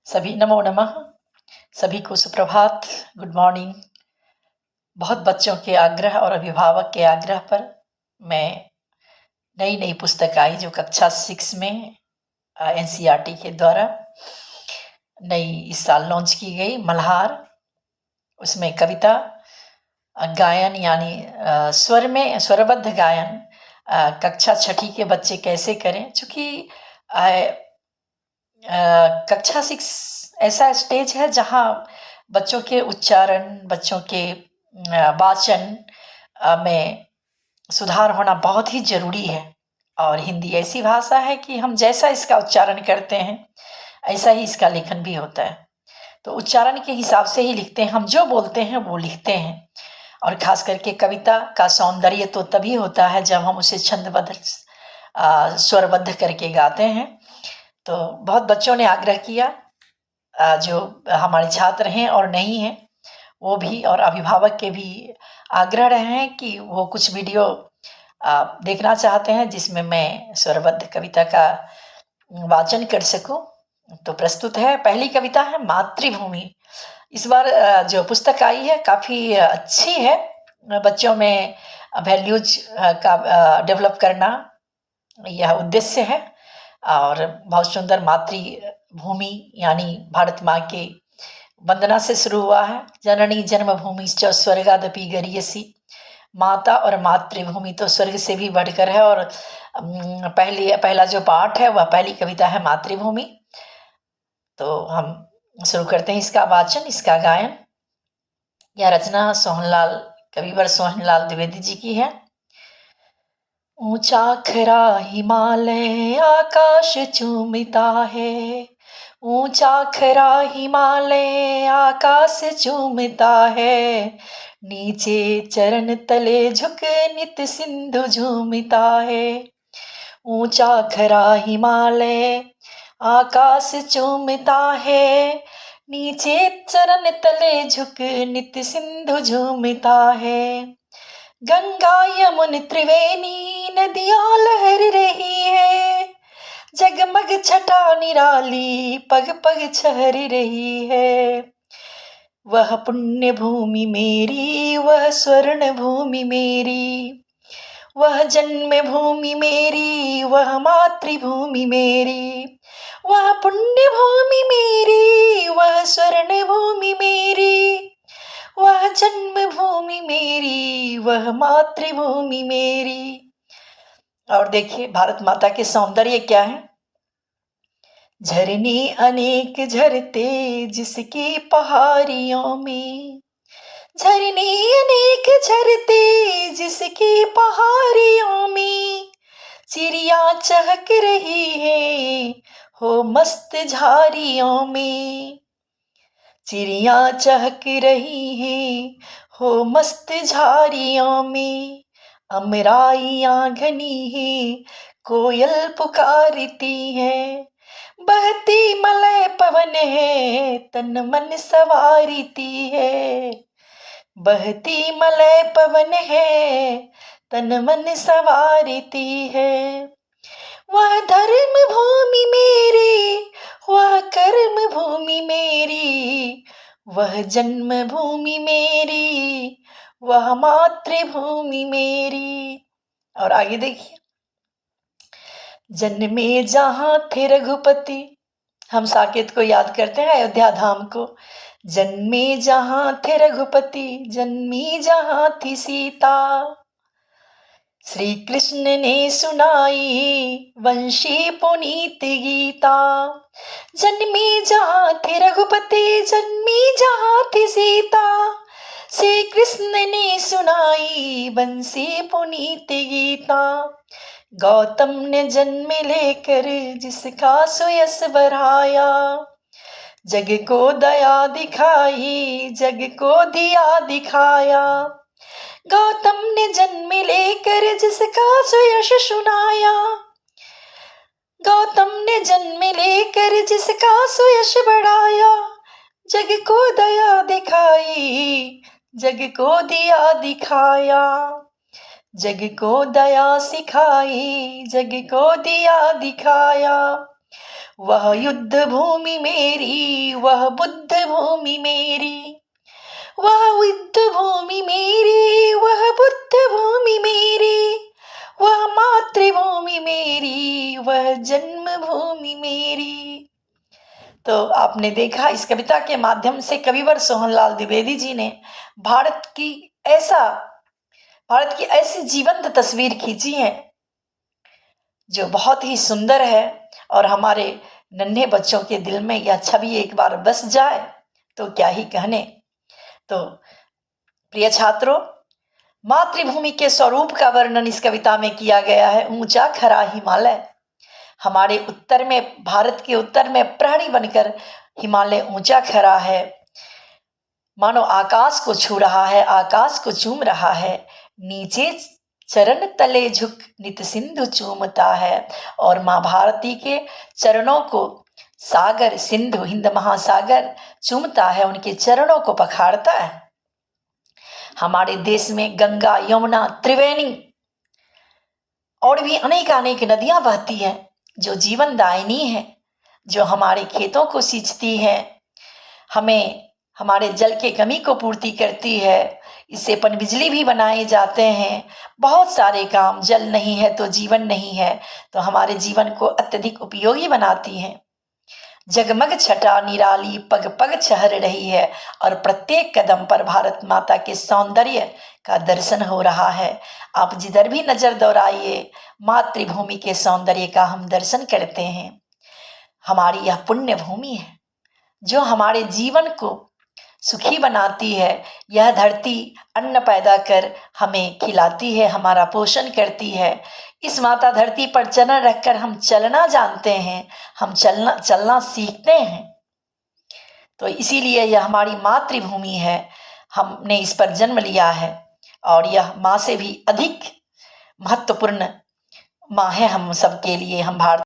सभी नमो नमः। सभी को सुप्रभात, गुड मॉर्निंग। बहुत बच्चों के आग्रह और अभिभावक के आग्रह पर मैं नई पुस्तक आई जो कक्षा 6 में एनसीईआरटी के द्वारा नई इस साल लॉन्च की गई, मल्हार। उसमें कविता, गायन यानी स्वर में स्वरबद्ध गायन कक्षा 6 के बच्चे कैसे करें। चूँकि कक्षा 6 ऐसा स्टेज है जहाँ बच्चों के उच्चारण, बच्चों के वाचन में सुधार होना बहुत ही ज़रूरी है। और हिंदी ऐसी भाषा है कि हम जैसा इसका उच्चारण करते हैं ऐसा ही इसका लेखन भी होता है। तो उच्चारण के हिसाब से ही लिखते हैं, हम जो बोलते हैं वो लिखते हैं। और ख़ास करके कविता का सौंदर्य तो तभी होता है जब हम उसे छंदबद्ध स्वरबद्ध करके गाते हैं। तो बहुत बच्चों ने आग्रह किया, जो हमारे छात्र हैं और नहीं हैं वो भी, और अभिभावक के भी आग्रह रहे हैं कि वो कुछ वीडियो देखना चाहते हैं जिसमें मैं स्वरबद्ध कविता का वाचन कर सकूं। तो प्रस्तुत है, पहली कविता है मातृभूमि। इस बार जो पुस्तक आई है काफ़ी अच्छी है। बच्चों में वैल्यूज का डेवलप करना यह उद्देश्य है। और बहुत सुंदर मातृभूमि यानी भारत माँ के वंदना से शुरू हुआ है। जननी जन्मभूमिश्च स्वर्गादपि गरीयसी। माता और मातृभूमि तो स्वर्ग से भी बढ़कर है। और पहला जो पाठ है वह पहली कविता है मातृभूमि। तो हम शुरू करते हैं इसका वाचन, इसका गायन। यह रचना कविवर सोहनलाल द्विवेदी जी की है। ऊंचा खरा हिमालय आकाश चूमता है, ऊंचा खरा हिमालय आकाश चूमता है, नीचे चरण तले झुक नित सिंधु झूमता है। ऊंचा खरा हिमालय आकाश चूमता है, नीचे चरण तले झुक नित सिंधु झूमता है। गंगा यमुन त्रिवेणी नदियाँ लहर रही है, जगमग छटा निराली पग पग छहर रही है। वह पुण्य भूमि मेरी, वह स्वर्ण भूमि मेरी, वह जन्म भूमि मेरी, वह मातृभूमि मेरी। वह पुण्य भूमि मेरी, वह स्वर्ण भूमि मेरी, वह जन्मभूमि मेरी, वह मातृभूमि मेरी। और देखिए भारत माता के सौंदर्य क्या है। झरने अनेक झरते जिसकी पहाड़ियों में, झरने अनेक झरते जिसकी पहाड़ियों में, चिड़िया चहक रही है हो मस्त झाड़ियों में। चिड़िया चहक रही हैं हो मस्त झाड़ियों में, अमराइयाँ घनी हैं कोयल पुकारती है। बहती मलय पवन है तन मन सवारती है, बहती मलय पवन है तन मन सवारती है। वह धर्म भूमि मेरी, वह कर्म भूमि मेरी, वह जन्म भूमि मेरी, वह मातृभूमि मेरी। और आगे देखिए, जन्मे जहाँ थे रघुपति, हम साकेत को याद करते हैं, अयोध्या धाम को। जन्मे जहाँ थे रघुपति, जन्मी जहाँ थी सीता, श्री कृष्ण ने सुनाई वंशी पुनीत गीता। जन्मी जहाँ थे रघुपति, जन्मी जहाँ थी सीता, श्री कृष्ण ने सुनाई वंशी पुनीत गीता। गौतम ने जन्म लेकर जिसका सुयश बढ़ाया, जग को दया दिखाई, जग को दिया दिखाया। गौतम ने जन्म लेकर जिसका सुयश सुनाया, गौतम ने जन्म लेकर जिसका सुयश बढ़ाया। जग को दया दिखाई, जग को दिया दिखाया, जग को दया सिखाई, जग को दिया दिखाया। वह युद्ध भूमि मेरी, वह बुद्ध भूमि मेरी, वह बुद्ध भूमि मेरी, वह बुद्ध भूमि मेरी, वह मातृभूमि मेरी, वह जन्मभूमि मेरी। तो आपने देखा इस कविता के माध्यम से कविवर सोहनलाल द्विवेदी जी ने भारत की ऐसी जीवंत तस्वीर खींची है जो बहुत ही सुंदर है। और हमारे नन्हे बच्चों के दिल में यह छवि एक बार बस जाए तो क्या ही कहने। तो प्रिय छात्रों, मातृभूमि के स्वरूप का वर्णन इस कविता में किया गया है। ऊंचा खड़ा हिमालय, हमारे उत्तर में, भारत के उत्तर में प्रहरी बनकर हिमालय ऊंचा खड़ा है, मानो आकाश को छू रहा है, आकाश को चूम रहा है। नीचे चरण तले झुक नित सिंधु चूमता है। और माँ भारती के चरणों को सागर, सिंधु, हिंद महासागर चूमता है, उनके चरणों को पखाड़ता है। हमारे देश में गंगा, यमुना, त्रिवेणी और भी अनेक नदियां बहती हैं जो जीवन दायिनी है, जो हमारे खेतों को सींचती है, हमें हमारे जल के कमी को पूर्ति करती है। इससे पनबिजली भी बनाए जाते हैं। बहुत सारे काम, जल नहीं है तो जीवन नहीं है, तो हमारे जीवन को अत्यधिक उपयोगी बनाती हैं। जगमग छटा निराली पग पग छहर रही है और प्रत्येक कदम पर भारत माता के सौंदर्य का दर्शन हो रहा है। आप जिधर भी नजर दौड़ाइए, मातृभूमि के सौंदर्य का हम दर्शन करते हैं। हमारी यह पुण्य भूमि है जो हमारे जीवन को सुखी बनाती है। यह धरती अन्न पैदा कर हमें खिलाती है, हमारा पोषण करती है। इस माता धरती पर चरण रखकर हम चलना जानते हैं, हम चलना सीखते हैं। तो इसीलिए यह हमारी मातृभूमि है, हमने इस पर जन्म लिया है और यह माँ से भी अधिक महत्वपूर्ण माँ है हम सबके लिए। हम भारत